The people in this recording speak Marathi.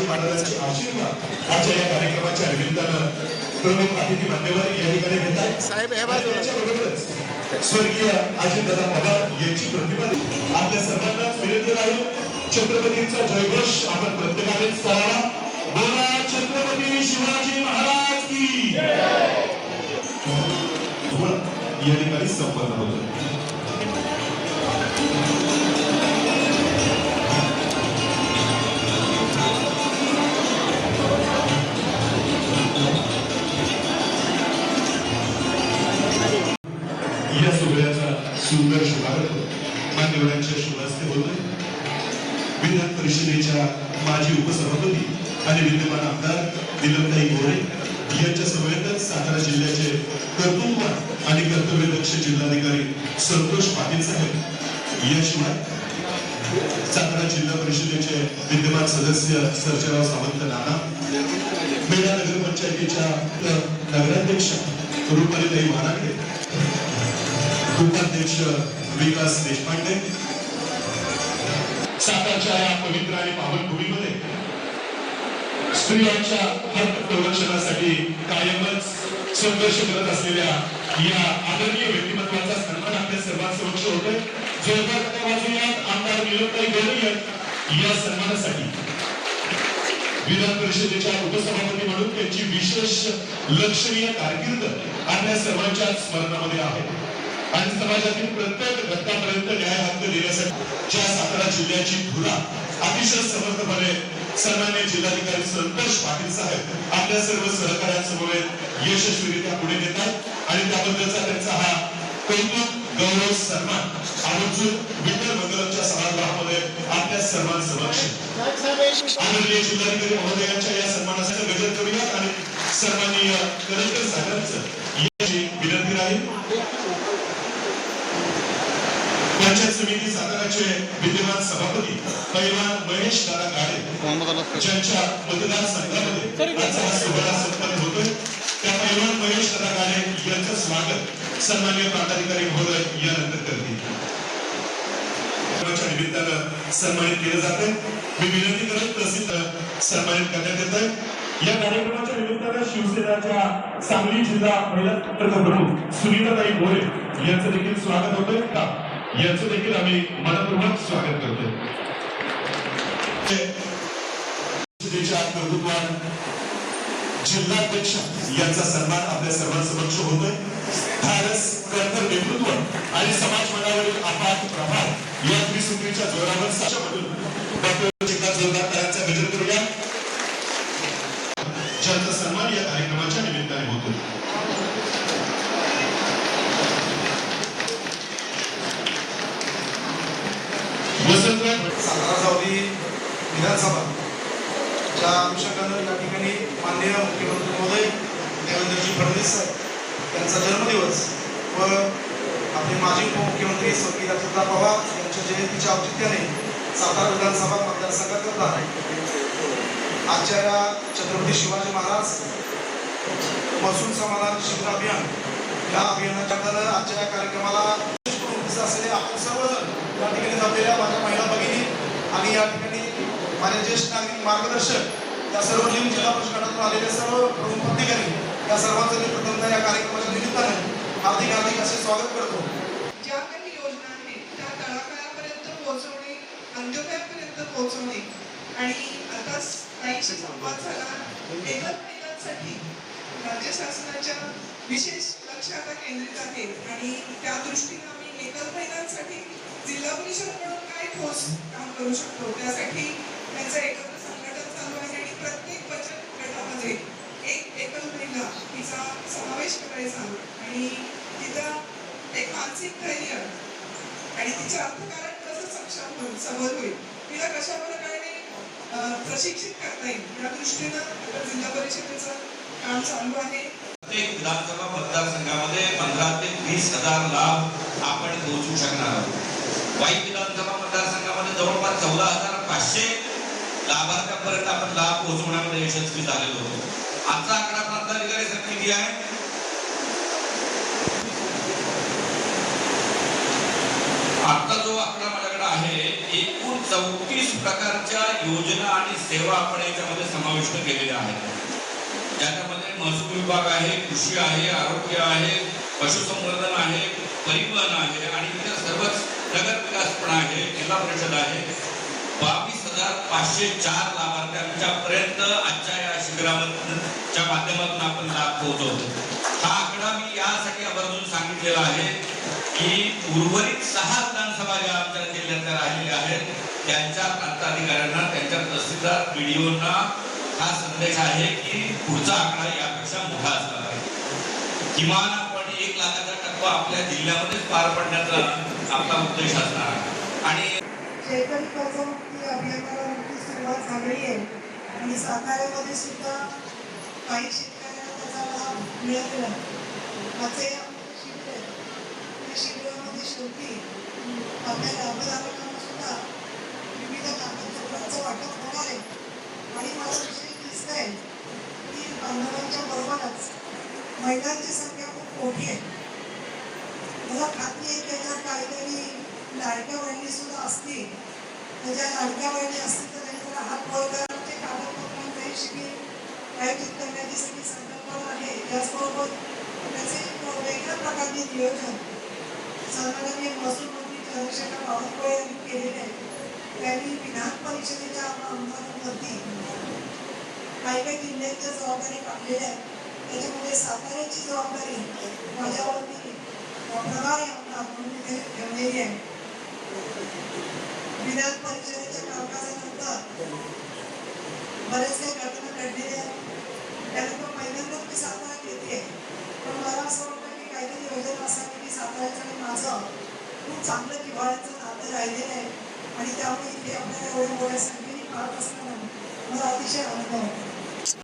शिवाजी महाराजांचे आशीर्वाद आजच्या या कार्यक्रमाच्या निमित्तानं प्रमुख अतिथी मान्यवर या ठिकाणी घेतात साहेब. स्वर्गीय अजितदादा पवार यांची प्रतिमा आपल्या सर्वांना विनंती आहे छत्रपतींचा जयघोष आपण प्रत्येकानेच करावा. बोला छत्रपती शिवाजी महाराज की जय. या ठिकाणी संपन्न होतो. या सोहळ्याचा सुंदर शुभारंभ मान्यवरांच्या शुभास्ते होतोय. विधान परिषदेच्या माजी उपसभापती आणि विद्यमान आमदार दिलीपताई गोरे यांच्या समवेतच सातारा जिल्ह्याचे कर्तृत्ववान आणि कर्तव्यदक्ष जिल्हाधिकारी संतोष पाटील साहेब, याशिवाय सातारा जिल्हा परिषदेचे विद्यमान सदस्य सर्जेराव सावंत नाना, मेढा नगरपंचायतीच्या नगराध्यक्ष रुपालीताई महाराडे, उपाध्यक्ष विकास देशपांडे, सातारच्या या पवित्र आणि पावन भूमीमध्ये स्त्रियांच्या हक्क संरक्षणासाठी कायमच संघर्ष करत असलेल्या या आदरणीय व्यक्तिमत्वाचा सन्मान आपल्या सर्वांसमक्ष होतोय. जोरदार वाजवूयात आमदार दिलीपताई गोरे या सन्मानासाठी. विधान परिषदेच्या उपसभापती म्हणून त्यांची विशेष लक्षणीय कारकीर्द आपल्या सर्वांच्या स्मरणामध्ये आहे आणि समाजातील प्रत्येक घटकापर्यंत न्याय हक्क देण्यासाठी ज्या सातारा जिल्ह्याची धुरा अतिशय समर्थपणे सन्माननीय जिल्हाधिकारी संतोष पाटील साहेब आपल्या सर्व सहकाऱ्यांसमोर यशस्वीरित्या पुढे नेतात आणि त्याबद्दलचा त्यांचा हा कौतुक गौरव सन्मान आवर्जून विठ्ठल मंदिराच्या सभागृहामध्ये आपल्या सर्वांसमक्ष आदरणीय जिल्हाधिकारी महोदयांच्या या सन्मानासाठी गजर करूया आणि सन्माननीय कलेक्टर साहेबांचं याची विनंती राहील. पंचायत समिती साताराचे विद्यमान सभापती पैलवान महेश दादा गाडे ज्यांच्या मतदारसंघामध्ये आजचा हा सोहळा संपन्न होतोय, त्या पैलवान महेश दादा गाडे यांचं स्वागत सन्माननीय प्रांताधिकारी महोदय यानंतर करतील. निमित्तानं सन्मानित केलं जातंय. मी विनंती करत प्रसिद्ध सन्मानित करण्यात येत आहे. या कार्यक्रमाच्या निमित्तानं शिवसेनेच्या सांगली जिल्हा महिला प्रमुख सुनीताताई गोरे यांचं देखील स्वागत होतंय. यांचं देखील आम्ही मनपूर्वक स्वागत करतोय. कर्तृत्ववान जिल्हाध्यक्ष यांचा सन्मान आपल्या सर्वांसमक्ष होतोय. धाडस, कर्तव्य नेतृत्व आणि समाज मनावरील अफाट प्रभाव या त्रिसूत्रीच्या जोरावर साच्यामधून जोरदार टाळ्यांचा गजर करूया, ज्यांचा सन्मान या कार्यक्रमाच्या निमित्ताने होतोय. सातारा जावली विधानसभा च्या अनुषंगाने या ठिकाणी माननीय मुख्यमंत्री महोदय देवेंद्रजी फडणवीस साहेब यांचा जन्मदिवस व आपले माजी उपमुख्यमंत्री स्वर्गीय अजितदादा पवार यांच्या जयंतीच्या औचित्याने सातारा विधानसभा मतदारसंघाकरता आजच्या या छत्रपती शिवाजी महाराज महसूल समाधान शिबिर अभियान या अभियानाच्या आजच्या या कार्यक्रमाला असलेले आपण सर्वजण या ठिकाणी जमलेल्या माझ्या महिला भगिनी आणि या ठिकाणी माझे ज्येष्ठ नागरिक मार्गदर्शक या सर्व लिंग जिल्हा परिषदातून आलेले सर्व प्रमुख अधिकारी या सर्वांचं मी प्रथमतः या कार्यक्रमाच्या निमित्ताने हार्दिक असे स्वागत करतो. ज्या काही योजना आहेत त्या तळागाळापर्यंत पोहोचवणे, अंत्योदयापर्यंत पोहोचवणे आणि आताच काहीशी संवाद झाला एकल महिलांसाठी राज्य शासनाच्या विशेष लक्ष आता केंद्रित आहे आणि त्या दृष्टीने आम्ही एकल महिलांसाठी जिल्हा परिषद म्हणून काय ठोस काम करू शकतो त्यासाठी त्यांचं एकत्र संघटन चालू आहे आणि प्रत्येक बचत गटामध्ये एक एकल महिला तिचा समावेश करायचा आणि तिथं एक मानसिक धैर्य आणि तिचे अर्थकारण कसं सक्षम होईल, सबल होईल, तिला कशा प्रकारे प्रशिक्षित करता येईल या दृष्टीनं जिल्हा परिषदेचं काम चालू आहे. प्रत्येक विधानसभा मतदारसंघामध्ये 15 ते 20,000 लाभ आपण पोहोचू शकणार आहोत. वाई विधानसभा मतदारसंघामध्ये जवळपास 14,500 लाभार्थ्यांपर्यंत आपण लाभ पोहोचवण्यामध्ये यशस्वी झालेलो होतो. आजचा आकडा प्रांताधिकारी सर किती आहे? आता जो आकडा माझ्याकडे आहे एकूण 34 प्रकारच्या योजना आणि सेवा आपण याच्यामध्ये समाविष्ट केलेल्या आहेत. ज्याच्यामध्ये महसूल विभाग आहे, कृषी आहे, आरोग्य आहे, पशुसंवर्धन आहे, परिवहन आहे आणि इतर सर्वच नगर विकास पण आहे, जिल्हा परिषद आहे. 22,504 लाभार्थ्यांच्या पर्यंत आजच्या या शिबिराच्या माध्यमातून आपण लाभ पोहोचवतो. हा आकडा मी यासाठी आवर्जून सांगितलेला आहे की उर्वरित 6 विधानसभा ज्या आमच्या जिल्ह्यातल्या राहिलेल्या आहेत त्यांच्या प्रांताधिकाऱ्यांना, त्यांच्या तहसीलदार, BDOंना हा संदेश आहे की पुढचा आकडा यापेक्षा मोठा असला पाहिजे. किमान आपण 1 लाखाचा टप्पा आपल्या जिल्ह्यामध्येच पार पडण्याचा आपला उद्देश असणार आहे. आणि शेतकरी कर्जमुक्ती अभियानाला नुकतीच सुरुवात झालेली आहे आणि साताऱ्यामध्ये सुद्धा काही शेतकऱ्यांना त्याचा लाभ मिळालेला आहे. माझे शिबिर आहे, त्या शिबिरामध्ये शेवटी आपल्या लाभधारकांना सुद्धा विविध कागदपत्रांचं वाटप होणार आहे. आणि मला विशेष दिसत आहे की बांधवांच्या बरोबरच महिलांची संख्या खूप मोठी आहे. मला खात्री आहे त्याच्यात काहीतरी लाडक्या बहिणी सुद्धा असतील. ज्या लाडक्या बहिणी असतील तर त्यांच्याकडे हात वळवण्याचे कागदपत्रांचे शिबिर आयोजित करण्याची सगळी संकल्पना आहे. त्याचबरोबर त्याचे वेगळ्या प्रकारचे नियोजन सन्माननीय महसूल मंत्री चंद्रशेखर बावनकुळे यांनी केलेले आहे. त्यांनी विधान परिषदेच्या आमदारांवरती काही जिल्ह्यांच्या जबाबदारी काढलेल्या आहेत. त्याच्यामध्ये साताऱ्याची जबाबदारी माझ्यावरती प्रभारी आमदार म्हणून इथे ठेवलेली आहे. विधान परिषदेच्या कामकाजानंतर बरेच काही घटना घडलेल्या आहेत. त्यानंतर पहिल्यांदाच मी साताऱ्यात येते, पण मला असं वाटतं की काहीतरी योजना असावी की साताऱ्याचं आणि माझं खूप चांगलं जिव्हाळ्याचं नातं राहिलेलं आहे आणि त्यामुळे इथे आपल्याला एवढ्या मोठ्या संख्येने पाहत असताना मला अतिशय आनंद वाटतो.